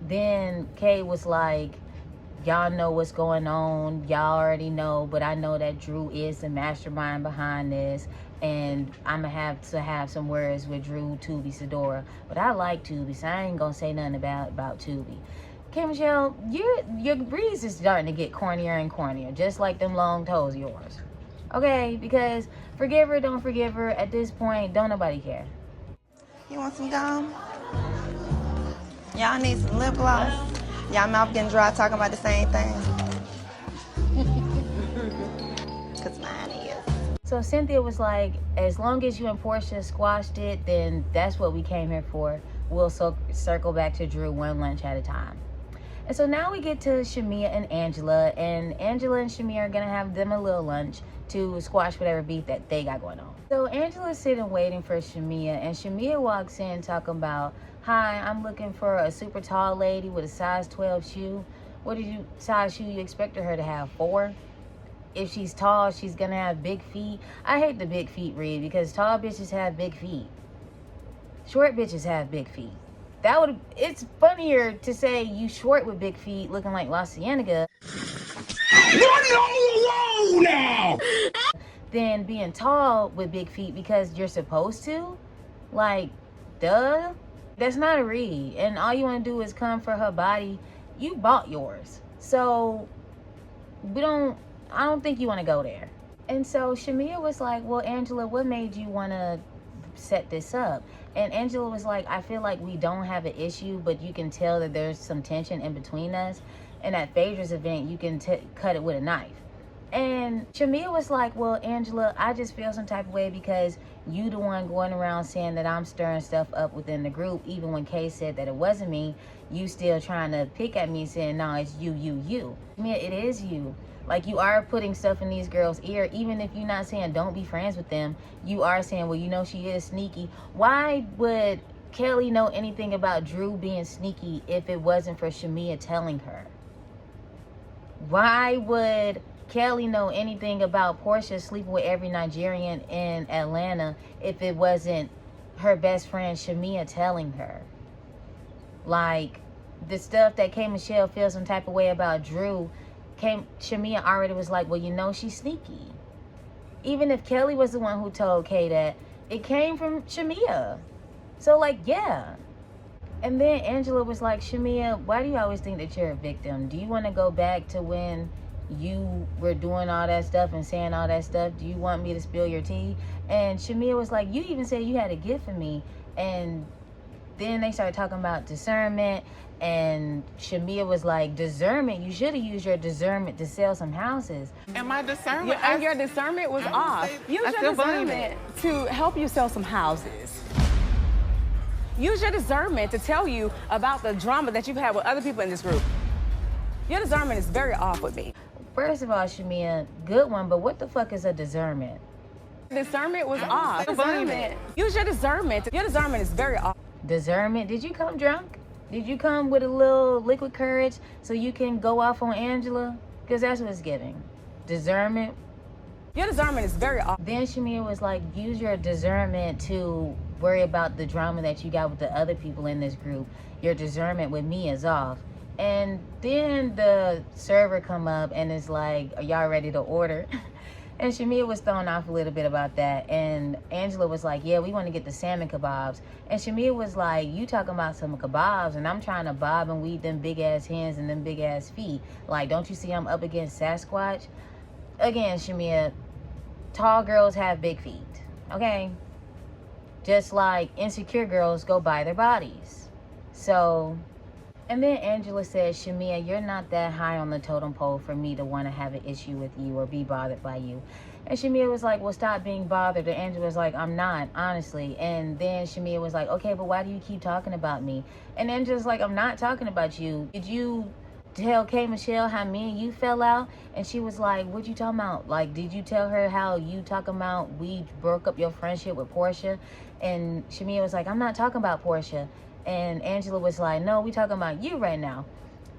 Then Kay was like, y'all know what's going on. Y'all already know, but I know that Drew is the mastermind behind this. And I'm going to have some words with Drew, Tubi, Sedora. But I like Tubi, so I ain't going to say nothing about Tubi. K. Michelle, your breeze is starting to get cornier and cornier, just like them long toes of yours. Okay? Because forgive her, don't forgive her. At this point, don't nobody care. You want some gum? Y'all need some lip gloss? Y'all mouth getting dry talking about the same thing? Because mine is. So Cynthia was like, as long as you and Portia squashed it, then that's what we came here for. We'll circle back to Drew one lunch at a time. And so now we get to Shamia and Angela and Shamia are gonna have them a little lunch to squash whatever beef that they got going on. So Angela's sitting waiting for Shamia, and Shamia walks in talking about, hi, I'm looking for a super tall lady with a size 12 shoe. What size shoe you expected her to have? 4? If she's tall, she's gonna have big feet. I hate the big feet read because tall bitches have big feet. Short bitches have big feet. It's funnier to say you short with big feet looking like La Cienega now! than being tall with big feet because you're supposed to. Like, duh. That's not a read. And all you want to do is come for her body. You bought yours. So, I don't think you want to go there. And so Shamia was like, well, Angela, what made you want to set this up? And Angela was like, I feel like we don't have an issue, but you can tell that there's some tension in between us. And at Phaedra's event, you can cut it with a knife. And Shamia was like, well, Angela, I just feel some type of way because you the one going around saying that I'm stirring stuff up within the group. Even when Kay said that it wasn't me, you still trying to pick at me saying, no, it's you. Shamia, it is you. Like, you are putting stuff in these girls' ear. Even if you're not saying don't be friends with them, you are saying, well, you know she is sneaky. Why would Kelly know anything about Drew being sneaky if it wasn't for Shamia telling her? Why would Kelly know anything about Portia sleeping with every Nigerian in Atlanta if it wasn't her best friend Shamia telling her? Like, the stuff that K. Michelle feels some type of way about Drew, Shamia already was like, well, you know she's sneaky. Even if Kelly was the one who told Kay that, it came from Shamia. So, like, yeah. And then Angela was like, Shamia, why do you always think that you're a victim? Do you want to go back to when you were doing all that stuff and saying all that stuff? Do you want me to spill your tea? And Shamia was like, you even said you had a gift for me. And then they started talking about discernment. And Shamia was like, discernment? You should have used your discernment to sell some houses. And my discernment... Your discernment was off. Use your discernment to help you sell some houses. Use your discernment to tell you about the drama that you've had with other people in this group. Your discernment is very off with me. First of all, Shamia, good one, but what the fuck is a discernment? Discernment was off. Discernment. Use your discernment. Your discernment is very off. Discernment? Did you come drunk? Did you come with a little liquid courage so you can go off on Angela? Because that's what it's giving. Discernment. Your discernment is very off. Then Shamia was like, use your discernment to worry about the drama that you got with the other people in this group. Your discernment with me is off. And then the server come up and is like, are y'all ready to order? And Shamia was thrown off a little bit about that. And Angela was like, yeah, we want to get the salmon kebabs. And Shamia was like, you talking about some kebabs and I'm trying to bob and weave them big ass hands and them big ass feet. Like, don't you see I'm up against Sasquatch? Again, Shamia, tall girls have big feet, okay? Just like insecure girls go by their bodies. So, and then Angela said, Shamia, you're not that high on the totem pole for me to want to have an issue with you or be bothered by you. And Shamia was like, well, stop being bothered. And Angela was like, I'm not, honestly. And then Shamia was like, okay, but why do you keep talking about me? And Angela's like, I'm not talking about you. Did you tell K. Michelle how me and you fell out? And she was like, what you talking about? Like, did you tell her how you talking about we broke up your friendship with Portia? And Shamia was like, I'm not talking about Portia. And Angela was like, no, we talking about you right now.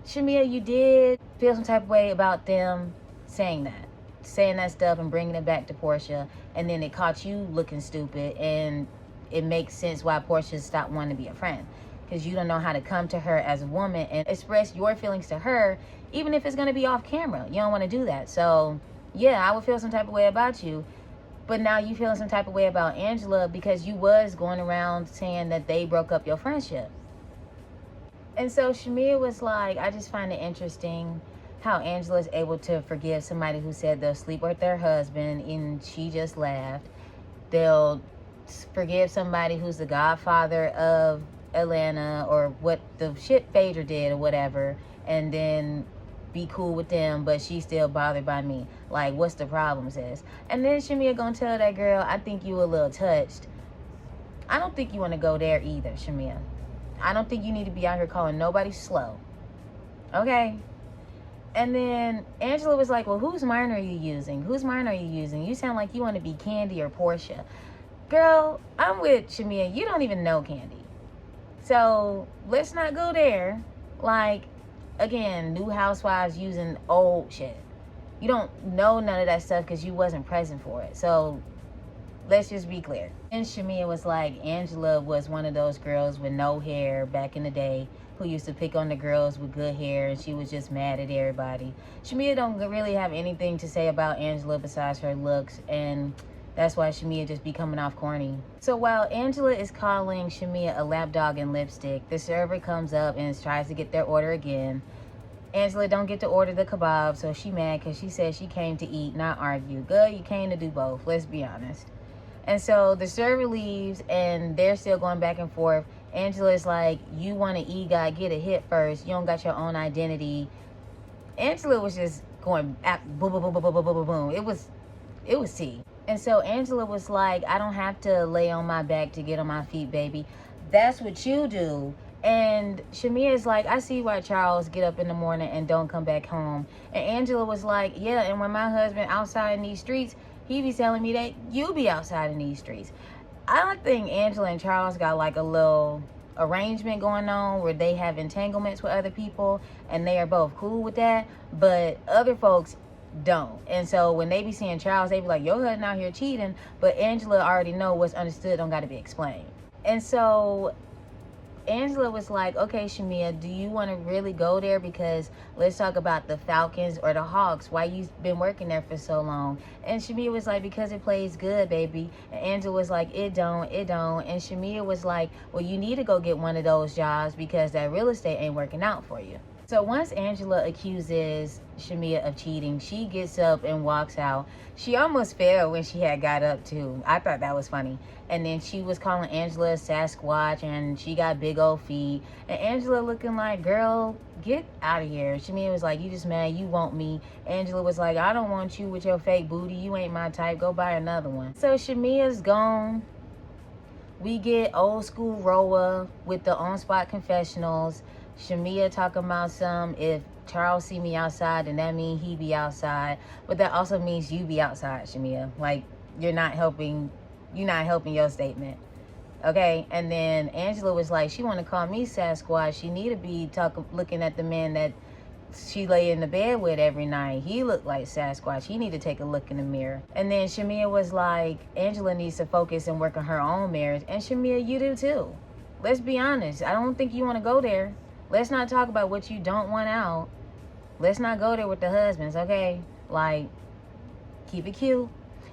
Shamia, you did feel some type of way about them saying that stuff and bringing it back to Portia. And then it caught you looking stupid. And it makes sense why Portia stopped wanting to be a friend. Because you don't know how to come to her as a woman and express your feelings to her, even if it's going to be off camera. You don't want to do that. So, yeah, I would feel some type of way about you. But now you feeling some type of way about Angela because you was going around saying that they broke up your friendship. And so Shamia was like, I just find it interesting how Angela is able to forgive somebody who said they'll sleep with their husband, and she just laughed. They'll forgive somebody who's the godfather of Atlanta or what the shit Phaedra did or whatever, and then be cool with them, but she's still bothered by me. Like, what's the problem, sis? And then Shamia gonna tell that girl, I think you a little touched. I don't think you want to go there either, Shamia. I don't think you need to be out here calling nobody slow. Okay. And then Angela was like, well, whose mind are you using? Whose mind are you using? You sound like you want to be Candy or Portia. Girl, I'm with Shamia. You don't even know Candy. So let's not go there. Like, again, new housewives using old shit. You don't know none of that stuff because you wasn't present for it. So let's just be clear. And Shamia was like, Angela was one of those girls with no hair back in the day who used to pick on the girls with good hair, and she was just mad at everybody. Shamia don't really have anything to say about Angela besides her looks, and that's why Shamia just be coming off corny. So while Angela is calling Shamia a lapdog in lipstick, the server comes up and tries to get their order again. Angela don't get to order the kebab, so she mad because she said she came to eat, not argue. Girl, you came to do both, let's be honest. And so the server leaves, and they're still going back and forth. Angela's like, you want to eat, God, get a hit first. You don't got your own identity. Angela was just going boom, boom, boom, boom, boom, boom, boom, boom. It was tea. And so Angela was like, I don't have to lay on my back to get on my feet, baby. That's what you do. And Shamia is like, I see why Charles get up in the morning and don't come back home. And Angela was like, yeah, and when my husband outside in these streets, he be telling me that you be outside in these streets. I don't think Angela and Charles got like a little arrangement going on where they have entanglements with other people and they are both cool with that, but other folks don't. And so when they be seeing Charles, they be like, your husband out here cheating, but Angela already know what's understood don't got to be explained. And so Angela was like, okay, Shamia, do you want to really go there? Because let's talk about the Falcons or the Hawks. Why you been working there for so long? And Shamia was like, because it plays good, baby. And Angela was like, it don't. And Shamia was like, well, you need to go get one of those jobs because that real estate ain't working out for you. So once Angela accuses Shamia of cheating, she gets up and walks out. She almost fell when she had got up too. I thought that was funny. And then she was calling Angela a Sasquatch and she got big old feet. And Angela looking like, girl, get out of here. Shamia was like, you just mad, you want me. Angela was like, I don't want you with your fake booty. You ain't my type. Go buy another one. So Shamia's gone. We get old school Roa with the on-spot confessionals. Shamia talking about if Charles see me outside, then that means he be outside. But that also means you be outside, Shamia. Like, you're not helping your statement. Okay? And then Angela was like, she want to call me Sasquatch. She need to be looking at the man that she lay in the bed with every night. He looked like Sasquatch. He need to take a look in the mirror. And then Shamia was like, Angela needs to focus and work on her own marriage. And Shamia, you do too. Let's be honest. I don't think you want to go there. Let's not talk about what you don't want out. Let's not go there with the husbands, okay? Like, keep it cute.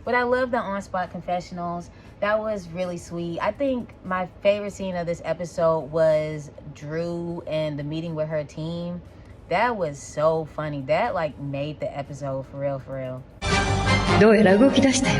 But I love the on-spot confessionals. That was really sweet. I think my favorite scene of this episode was Drew and the meeting with her team. That was so funny. That, like, made the episode for real, for real. どうやら動き出したよね。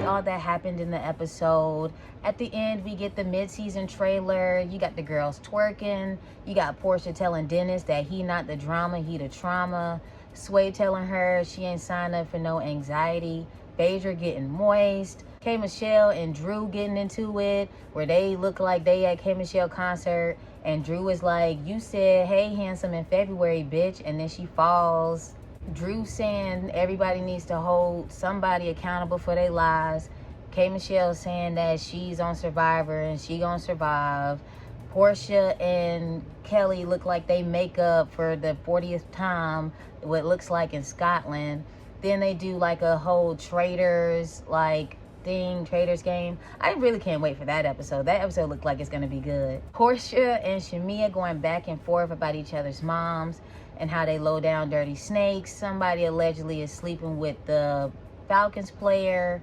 All that happened in the episode. At the end, we get the mid-season trailer. You got the girls twerking. You got Portia telling Dennis that he not the drama, he the trauma. Sway telling her she ain't signed up for no anxiety. Phaedra getting moist. K. Michelle and Drew getting into it, where they look like they at K. Michelle concert. And Drew is like, you said, hey, handsome in February, bitch. And then she falls. Drew saying everybody needs to hold somebody accountable for their lies. K. Michelle saying that she's on Survivor and she gonna survive. Portia and Kelly look like they make up for the 40th time, what it looks like in Scotland. Then they do like a whole traders game. I really can't wait for that episode. That episode looked like it's gonna be good. Portia and Shamia going back and forth about each other's moms and how they low down dirty snakes. Somebody allegedly is sleeping with the Falcons player.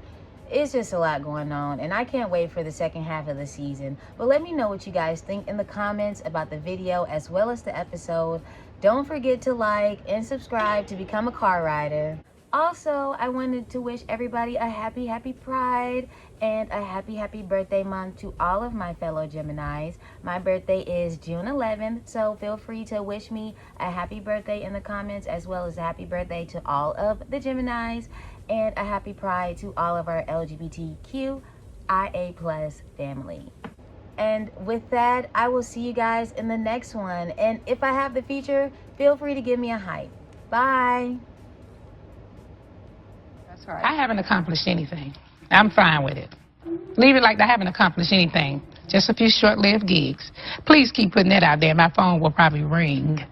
It's just a lot going on, and I can't wait for the second half of the season. But let me know what you guys think in the comments about the video as well as the episode. Don't forget to like and subscribe to become a car rider. Also, I wanted to wish everybody a happy Pride and a happy birthday month to all of my fellow Geminis. My birthday is June 11th, so feel free to wish me a happy birthday in the comments, as well as a happy birthday to all of the Geminis, and a happy Pride to all of our LGBTQIA+ family. And with that, I will see you guys in the next one. And if I have the feature, feel free to give me a hype. Bye. That's right. I haven't accomplished anything. I'm fine with it. Leave it like I haven't accomplished anything. Just a few short-lived gigs. Please keep putting that out there. My phone will probably ring.